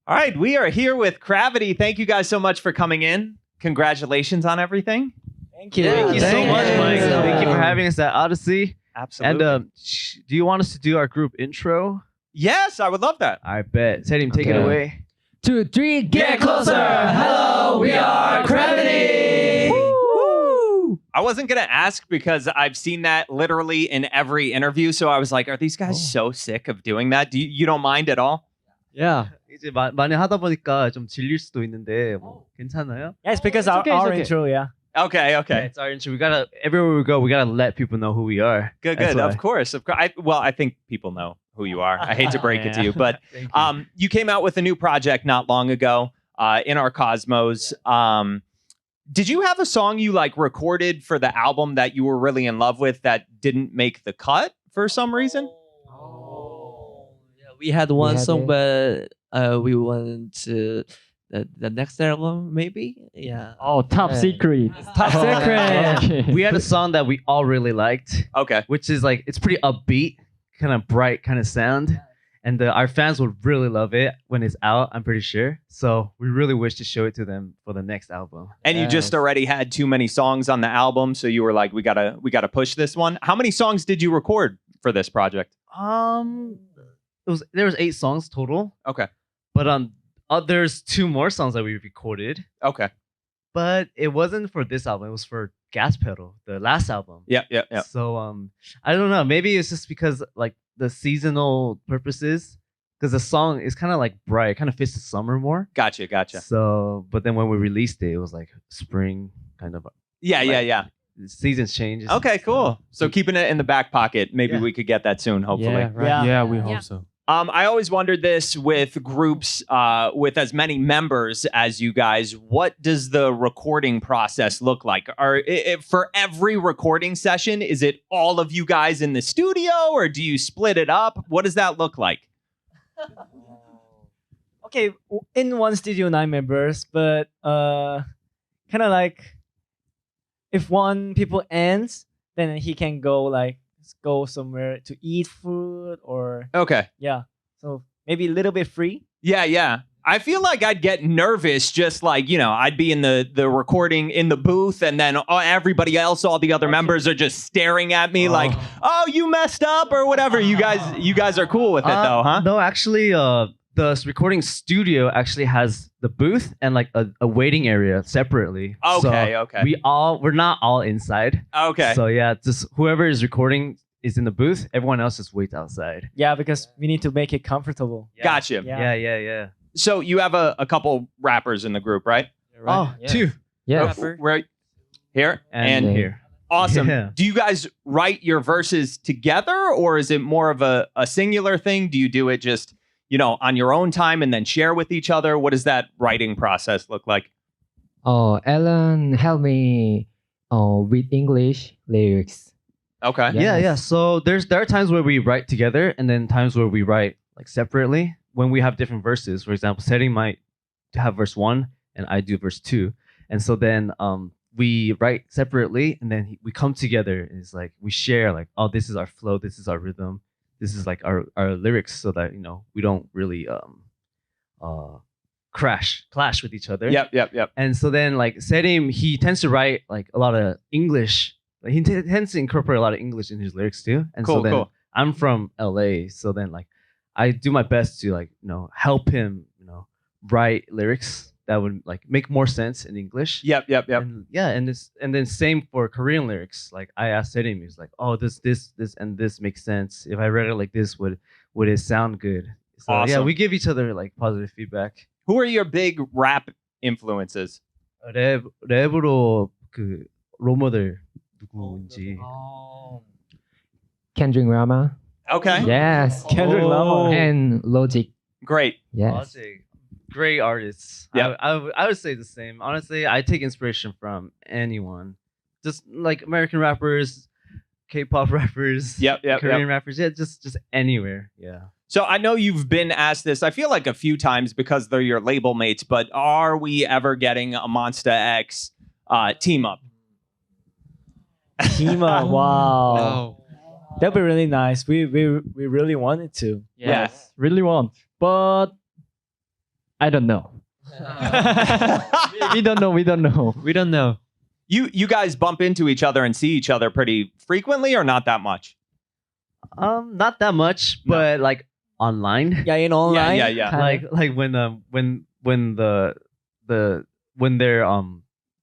All right, we are here with CRAVITY. Thank you guys so much for coming in. Congratulations on everything. Thank you. Thank you so much, Mike. Yeah. Thank you for having us at Audacy. Absolutely. And do you want us to do our group intro? Yes, I would love that. I bet. Selim, take it Okay. away. 2, 3, get closer. Hello, we are CRAVITY. Woo! I wasn't going to ask because I've seen that literally in every interview. So I was like, are these guys so sick of doing that? You don't mind at all? Yeah. 이제 많이 하다 보니까 좀 질릴 수도 있는데 뭐 괜찮아요? Yeah, it's because It's okay, our it's okay. intro, yeah. Okay, Yeah, okay. it's our intro. We gotta everywhere we go, we gotta let people know who we are. Good, That's good. why. Of course. I think people know who you are. I hate to break it to you, but Thank you. you came out with a new project not long ago, In Our Cosmos. Did you have a song you like recorded for the album that you were really in love with that didn't make the cut for some reason? Yeah, we had one had song, it. but we went to the next album, maybe. Yeah. Oh, top Yeah. secret. Top secret. Okay. We had a song that we all really liked, Okay. which is like it's pretty upbeat, kind of bright kind of sound. And our fans would really love it when it's out, I'm pretty sure. So we really wish to show it to them for the next album. And you just already had too many songs on the album, so you were like, we gotta push this one. How many songs did you record for this project? There was 8 songs total, Okay. but there's 2 more songs that we recorded, Okay. but it wasn't for this album. It was for Gas Pedal, the last album. Yeah. So I don't know. Maybe it's just because like the seasonal purposes, because the song is kind of like bright, kind of fits the summer more. Gotcha. So, but then when we released it, it was like spring kind of. Yeah. The seasons change. Okay, cool. So keeping it in the back pocket. Maybe Yeah. we could get that soon, hopefully. Yeah, right. Yeah. Yeah, we hope so. I always wondered this with groups with as many members as you guys. What does the recording process look like? For every recording session, is it all of you guys in the studio, or do you split it up? What does that look like? Okay, in one studio, 9 members, but kind of like if one people ends, then he can go somewhere to eat food or Okay. yeah. So maybe a little bit free. Yeah. I feel like I'd get nervous just like, I'd be in the recording in the booth and then everybody else, all the other members are just staring at me like, oh, you messed up or whatever. You guys are cool with it though, huh? No, actually, the recording studio actually has the booth and like a waiting area separately. Okay, So okay. we're not all inside. Okay. So yeah, just whoever is recording is in the booth. Everyone else just waits outside. Yeah, because we need to make it comfortable. Gotcha. Yeah. Yeah. So you have a couple rappers in the group, right? Oh, Yeah. 2 Yeah. Right here and And- here. Awesome. Yeah. Do you guys write your verses together, or is it more of a singular thing? Do you do it just, on your own time and then share with each other? What does that writing process look like? Oh, Ellen helped me with English lyrics. Okay. Yeah. Yeah. So there are times where we write together and then times where we write like separately when we have different verses. For example, Setting might have verse 1 and I do verse 2. And so then we write separately and then we come together and it's like we share like, oh, this is our flow, this is our rhythm, this is like our lyrics so that, we don't really clash with each other. Yep. And so then like Serim, he tends to write like a lot of English. Like, he tends to incorporate a lot of English in his lyrics too. And so then Cool. I'm from LA, so then like I do my best to like help him write lyrics that would like make more sense in English. Yep. And, yeah, and then same for Korean lyrics. Like I asked Serim, he's like, oh, this and this makes sense. If I read it like this, would it sound good? So yeah, Awesome. we give each other like positive feedback. Who are your big rap influences? 랩으로 그 롤모델 누구인지. Kendrick Lamar. Okay. Yes. Kendrick Lamar. And Logic. Great. Yes. Logic. Great artists. Yeah. I would say the same. Honestly, I take inspiration from anyone. Just like American rappers, K-pop rappers, Yep. Korean rappers. Yeah, just anywhere. Yeah. So I know you've been asked this, I feel like a few times because they're your label mates, but are we ever getting a Monsta X team up? Team up. Wow. That'd be really nice. We really wanted to. Yeah. Really want. But I don't know. We don't know. We don't know. We don't know. You guys bump into each other and see each other pretty frequently, or not that much? Not that much, No. but like online. Yeah, in online. yeah. kinda. Like when they're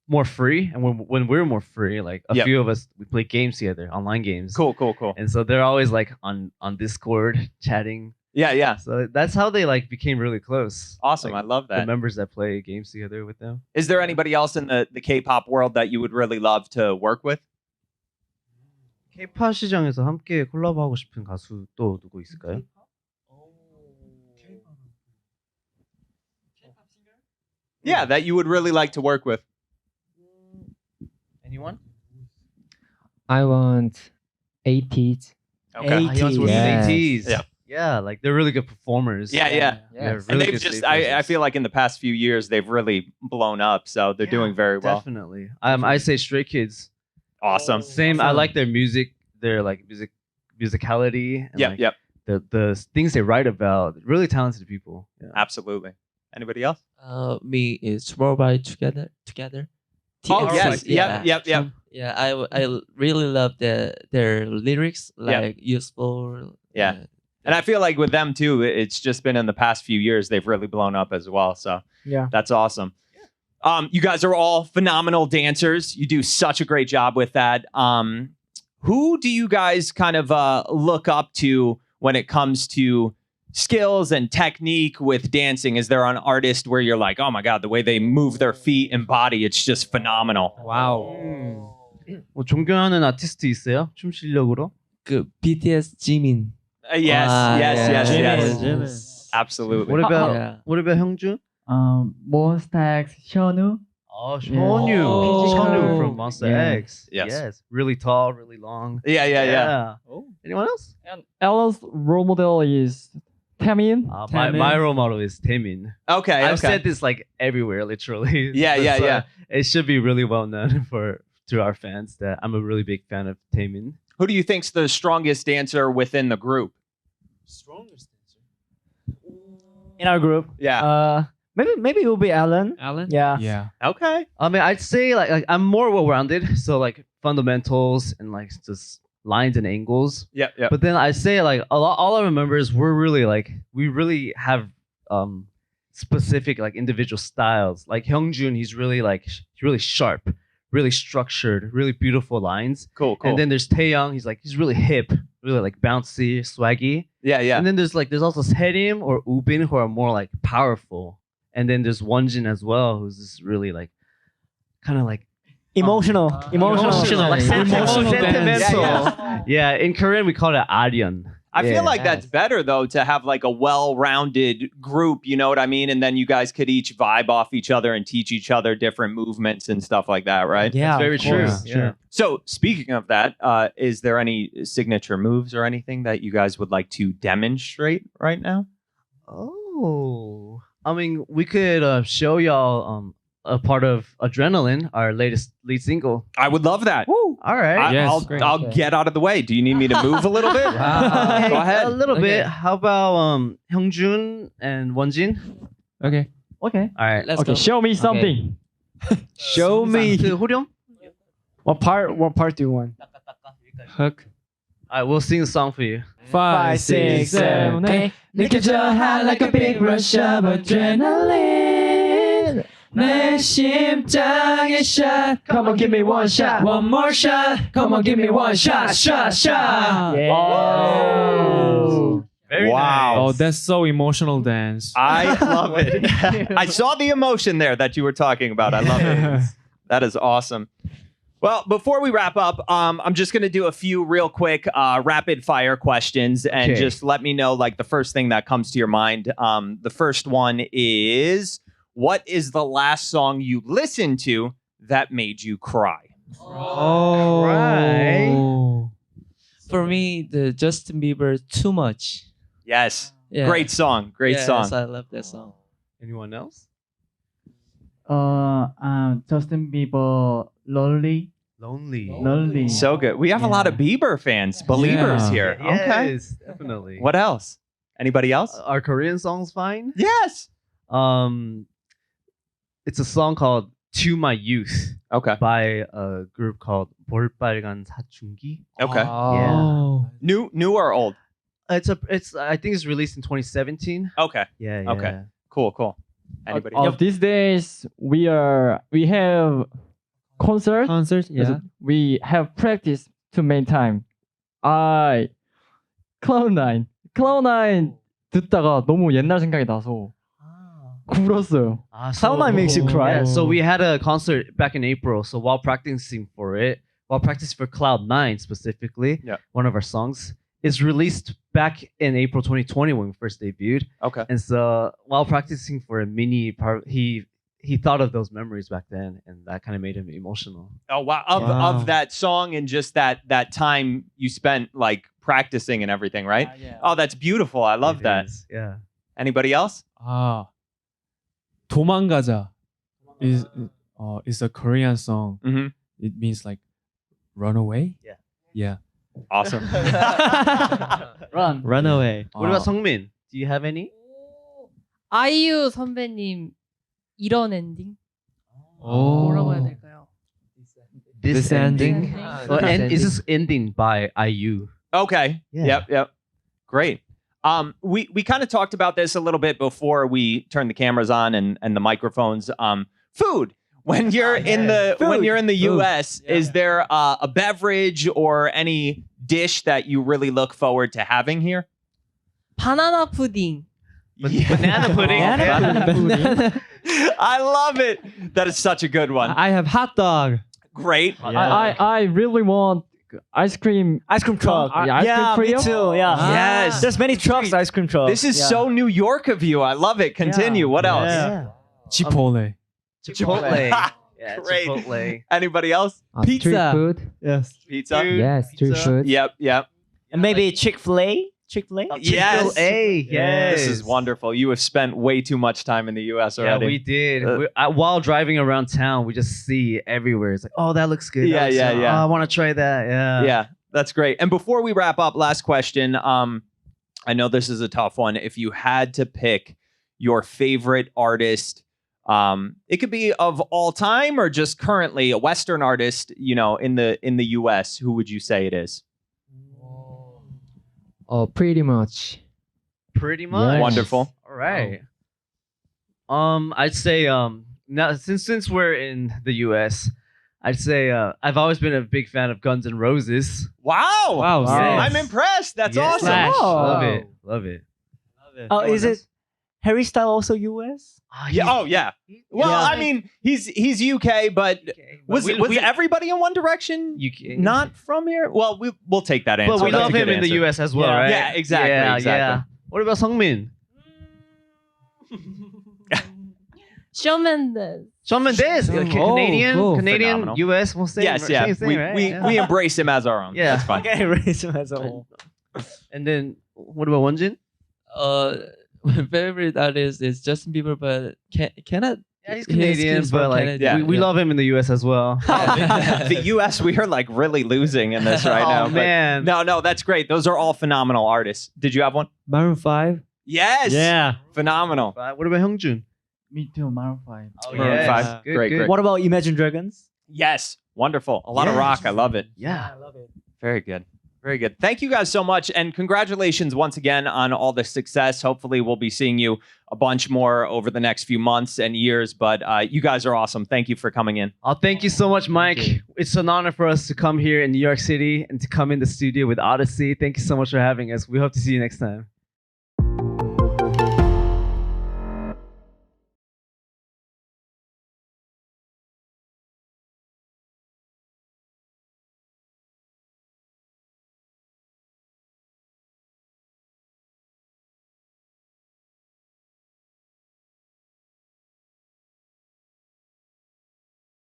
more free, and when we're more free, like a Yep. few of us, we play games together, online games. Cool. And so they're always like on Discord chatting. Yeah. So that's how they like became really close. Awesome. Like, I love the that. members that play games together with them. Is there anybody else in the K-pop world that you would really love to work with? K-pop 시장에서 함께 콜라보하고 싶은 가수 또 누구 있을까요? Yeah, that you would really like to work with. Anyone? I want 80s. Okay. Eight. He wants to work Yes. with ATs. Yeah. Yeah, like they're really good performers. Yeah. They're Yes. And really they've good just, stage I presence. feel like in the past few years, they've really blown up. So they're doing very well. Definitely. I say Stray Kids. Awesome. Same. I like their music. Their like musicality. And like, Yep. The things they write about. Really talented people. Yeah. Absolutely. Anybody else? Me is Worldwide Together. Oh, TXT, yes. yeah. Yep. Yeah, I really love their lyrics, Yeah. like useful. Yeah. And I feel like with them too, it's just been in the past few years, they've really blown up as well. So Yeah. that's awesome. You guys are all phenomenal dancers. You do such a great job with that. Who do you guys kind of look up to when it comes to skills and technique with dancing? Is there an artist where you're like, oh my God, the way they move their feet and body, it's just phenomenal? Wow. 뭐 존경하는 아티스트 있어요? 춤 실력으로? 그 BTS Jimin. Yes, Ah, yes. Jimin. Absolutely. What about Yeah. 형준? Monster X Hyunwoo. Oh, Yeah. Shonyu. Oh. Shonyu from Monster Yeah. X. Yes. Really tall, really long. Yeah. Anyone else? And Ella's role model is Taemin. My role model is Taemin. Okay. I've said this like everywhere, literally. Yeah. So it should be really well known to our fans that I'm a really big fan of Taemin. Who do you think's the strongest dancer within the group? In our group. Yeah. Maybe it will be Alan. Alan? Yeah. Yeah. Okay. I mean, I'd say like I'm more well-rounded, so like fundamentals and like just lines and angles. Yep. But then I say like all our members we're really like we really have specific like individual styles. Like Hyungjun, he's really sharp, really structured, really beautiful lines. Cool. And then there's Taeyong, he's really hip, really like bouncy, swaggy. Yeah. And then there's also Serim or Ubin who are more like powerful. And then there's Wonjin as well, who's just really like kind of like Emotional. like Emotional sentimental. Yeah. Yeah, in Korean we call it Aryeon. I Yeah. feel like that's better though, to have like a well-rounded group, you know what I mean? And then you guys could each vibe off each other and teach each other different movements and stuff like that, right? Yeah. Very of true. course. Yeah. So speaking of that, is there any signature moves or anything that you guys would like to demonstrate right now? Oh, I mean, we could show y'all a part of Adrenaline, our latest lead single. I would love that. Woo. All right. Yes, I'll great. I'll get out of the way. Do you need me to move a little bit? Hey, Go ahead. A little bit. Okay. How about Hyungjun and Wonjin? Okay. Okay. All right. Let's Okay. go. Show me something. Show me. 그 호령? What part do you want? Hook. All right, we'll sing the song for you. 5, 6, 7, 8. 느껴져 high like a big rush of adrenaline. 내 심장에 shot. Come on, give me one shot. One more shot. Come on, give me one shot. Shot. Yeah. Oh. Very Wow. Oh, that's so emotional dance. I love it. I saw the emotion there that you were talking about. I love it. That is awesome. Well, before we wrap up, I'm just going to do a few real quick rapid fire questions and Okay. just let me know like the first thing that comes to your mind. The first one is, what is the last song you listened to that made you cry? Oh. Right. For me, the Justin Bieber Too Much. Yes. Yeah. Great song. Great Yes, song. I love that song. Anyone else? Justin Bieber, Lonely. Lonely. So good. We have a lot of Bieber fans, believers Yeah. here. Okay. Yes, definitely. What else? Anybody else? Are Korean songs fine? Yes. It's a song called "To My Youth" Okay. by a group called 볼빨간 사춘기. Okay. Oh. New or old? It's I think it's released in 2017. Okay. Yeah. Okay. Cool. Anybody? Of these days, we have concert. Concert. Yeah. We have practice to make time. Cloud9 듣다가 너무 옛날 생각이 나서 울었어요. Cloud9 makes you cry. Yeah, so we had a concert back in April. So while practicing for Cloud9 specifically, Yeah. one of our songs is released back in April 2020 when we first debuted. Okay. And so while practicing for a mini part, he thought of those memories back then, and that kind of made him emotional. Oh wow. Wow. Of that song and just that time you spent like practicing and everything, right? Yeah. Oh, that's beautiful. I love It that. is, yeah. Anybody else? 도망가자 is a Korean song. Mm-hmm. It means like run away. Yeah. Yeah. Awesome. Run. Runaway. What about Sungmin? Do you have any? 아이유 선배님 이런 엔딩 Oh. 뭐라고 해야 될까요? This ending. And is this ending by IU? Okay. Yeah. Yep. Great. We kind of talked about this a little bit before we turned the cameras on and the microphones. Food. When you're in the US, is there a beverage or any dish that you really look forward to having here? 바나나 푸딩. Banana pudding. I love it. That is such a good one. I have hot dog. Great. I really want ice cream. Ice cream truck. Ice cream me trio? too. Yeah. Yes. There's many trucks. Ice cream trucks. This is Yeah. so New York of you. I love it. Continue. What else? Yeah. Chipotle. Chipotle. Yeah, Great. Chipotle. Anybody else? Pizza. Street food. Yes. Pizza. Dude. Yes, street Pizza. food. Yep. And maybe Chick-fil-A. Chick-fil-A. Yes. Chick-fil-A. Yes. This is wonderful. You have spent way too much time in the US Yeah, already. we did. While driving around town, we just see it everywhere. It's like, oh, that looks good. Yeah, yeah. Oh, I want to try that. Yeah. Yeah, that's great. And before we wrap up, last question. I know this is a tough one. If you had to pick your favorite artist, it could be of all time or just currently a Western artist, in the US, who would you say it is? Pretty much. Pretty much. Yes. Wonderful. All right. I'd say now since we're in the US, I'd say I've always been a big fan of Guns N' Roses. Wow. Wow. I'm impressed. That's Yes. awesome. Slash. Oh. Love it. Oh, is it Harry Styles also US? Yeah. Oh, yeah. Well, Yeah. I mean, he's UK, but was everybody in One Direction not from here? Well, we'll take that answer. But we That's love a him good in the answer. US as well, Yeah. right? Yeah, exactly, Yeah, exactly. yeah. What about Sungmin? Shawn Mendes. Shawn Mendes, Canadian, cool. Canadian, Phenomenal. US, we'll say. Yes, yeah. Same thing, we, right? we, Yeah. we embrace him as our own. Yeah. That's fine. Okay, raise him as a whole. And then what about Wonjin? My favorite artist is Justin Bieber, but cannot. Yeah, he's His Canadian, kids but from like Canada. we love him in the US as well. The US, we are like really losing in this right now. Oh but- man. No, that's great. Those are all phenomenal artists. Did you have one? Maroon 5. Yes. Yeah. Phenomenal. What about Hyungjun? Me too, Maroon 5. Maroon yes. 5. Good, Great, good. great. What about Imagine Dragons? Yes. Wonderful. A lot of Yeah. rock. I love it. Yeah. I love it. Very good. Very good. Thank you guys so much. And congratulations once again on all the success. Hopefully, we'll be seeing you a bunch more over the next few months and years. But you guys are awesome. Thank you for coming in. Oh, thank you so much, Mike. It's an honor for us to come here in New York City and to come in the studio with Audacy. Thank you so much for having us. We hope to see you next time.